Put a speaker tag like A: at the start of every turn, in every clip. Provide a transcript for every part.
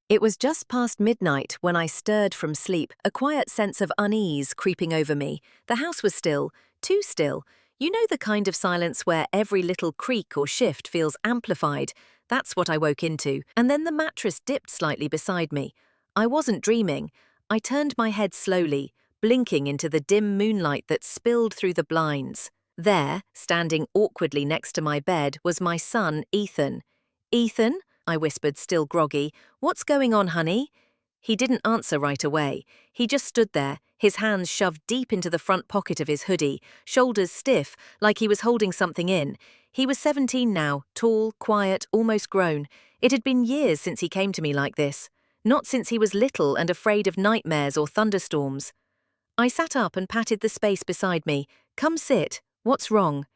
A: It was just past midnight when I stirred from sleep, a quiet sense of unease creeping over me. The house was still, too still. You know the kind of silence where every little creak or shift feels amplified? That's what I woke into, and then the mattress dipped slightly beside me. I wasn't dreaming. I turned my head slowly, blinking into the dim moonlight that spilled through the blinds. There, standing awkwardly next to my bed, was my son, Ethan. "Ethan?" I whispered, still groggy. "What's going on, honey?" He didn't answer right away. He just stood there, his hands shoved deep into the front pocket of his hoodie, shoulders stiff, like he was holding something in. He was 17 now, tall, quiet, almost grown. It had been years since he came to me like this. Not since he was little and afraid of nightmares or thunderstorms. I sat up and patted the space beside me. "Come sit. What's wrong?"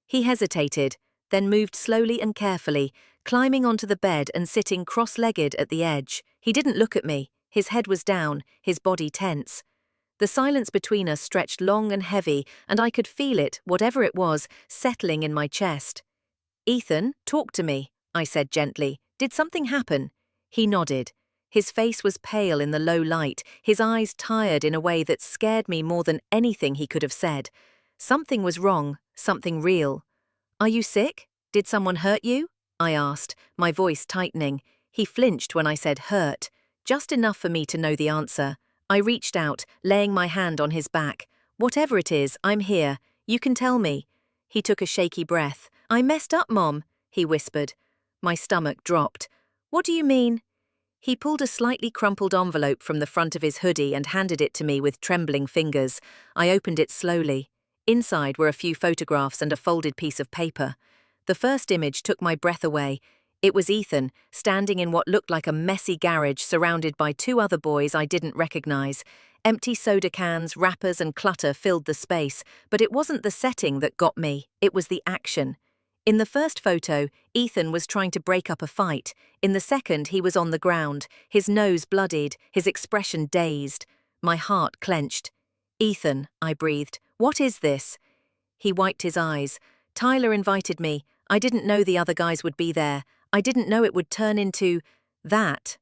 A: He hesitated, then moved slowly and carefully, climbing onto the bed and sitting cross-legged at the edge. He didn't look at me. His head was down, his body tense. The silence between us stretched long and heavy, and I could feel it, whatever it was, settling in my chest. "Ethan, talk to me," I said gently. "Did something happen?" He nodded. His face was pale in the low light, his eyes tired in a way that scared me more than anything he could have said. Something was wrong, something real. "Are you sick? Did someone hurt you?" I asked, my voice tightening. He flinched when I said hurt, just enough for me to know the answer. I reached out, laying my hand on his back. "Whatever it is, I'm here. You can tell me." He took a shaky breath. "I messed up, Mom," he whispered. My stomach dropped. "What do you mean?" He pulled a slightly crumpled envelope from the front of his hoodie and handed it to me with trembling fingers. I opened it slowly. Inside were a few photographs and a folded piece of paper. The first image took my breath away. It was Ethan, standing in what looked like a messy garage surrounded by two other boys I didn't recognize. Empty soda cans, wrappers, and clutter filled the space, but it wasn't the setting that got me, it was the action. In the first photo, Ethan was trying to break up a fight. In the second, he was on the ground, his nose bloodied, his expression dazed. My heart clenched. "Ethan," I breathed, "what is this?" He wiped his eyes. "Tyler invited me. I didn't know the other guys would be there. I didn't know it would turn into that."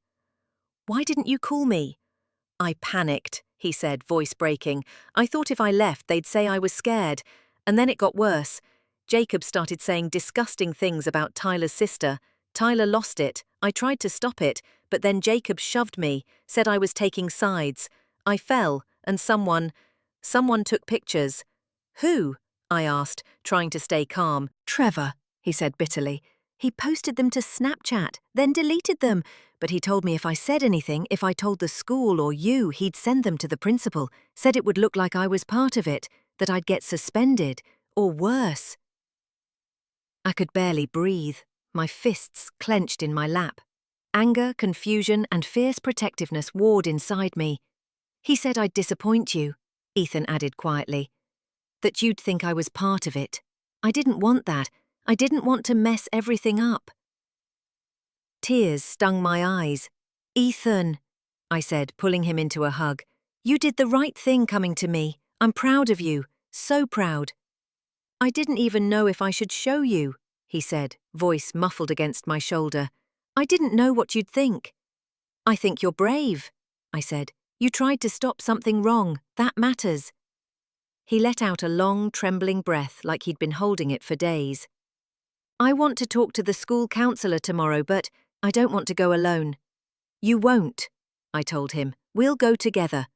A: "Why didn't you call me?" "I panicked," he said, voice breaking. "I thought if I left, they'd say I was scared. And then it got worse. Jacob started saying disgusting things about Tyler's sister. Tyler lost it. I tried to stop it, but then Jacob shoved me, said I was taking sides. I fell, and someone took pictures." "Who?" I asked, trying to stay calm. "Trevor," he said bitterly. "He posted them to Snapchat, then deleted them. But he told me if I said anything, if I told the school or you, he'd send them to the principal. Said it would look like I was part of it, that I'd get suspended, or worse." I could barely breathe, my fists clenched in my lap. Anger, confusion, and fierce protectiveness warred inside me. "He said I'd disappoint you," Ethan added quietly. "That you'd think I was part of it. I didn't want that. I didn't want to mess everything up." Tears stung my eyes. "Ethan," I said, pulling him into a hug. "You did the right thing coming to me. I'm proud of you. So proud." "I didn't even know if I should show you," he said, voice muffled against my shoulder. "I didn't know what you'd think." "I think you're brave," I said. "You tried to stop something wrong. That matters." He let out a long, trembling breath like he'd been holding it for days. "I want to talk to the school counselor tomorrow, but I don't want to go alone." "You won't," I told him. "We'll go together."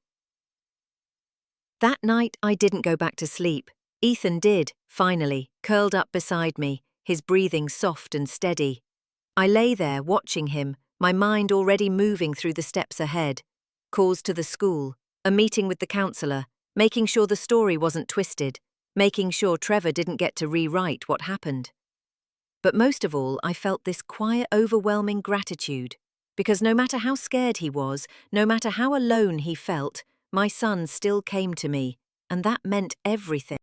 A: That night, I didn't go back to sleep. Ethan did, finally, curled up beside me, his breathing soft and steady. I lay there watching him, my mind already moving through the steps ahead. Calls to the school, a meeting with the counselor, making sure the story wasn't twisted, making sure Trevor didn't get to rewrite what happened. But most of all, I felt this quiet, overwhelming gratitude, because no matter how scared he was, no matter how alone he felt, my son still came to me, and that meant everything.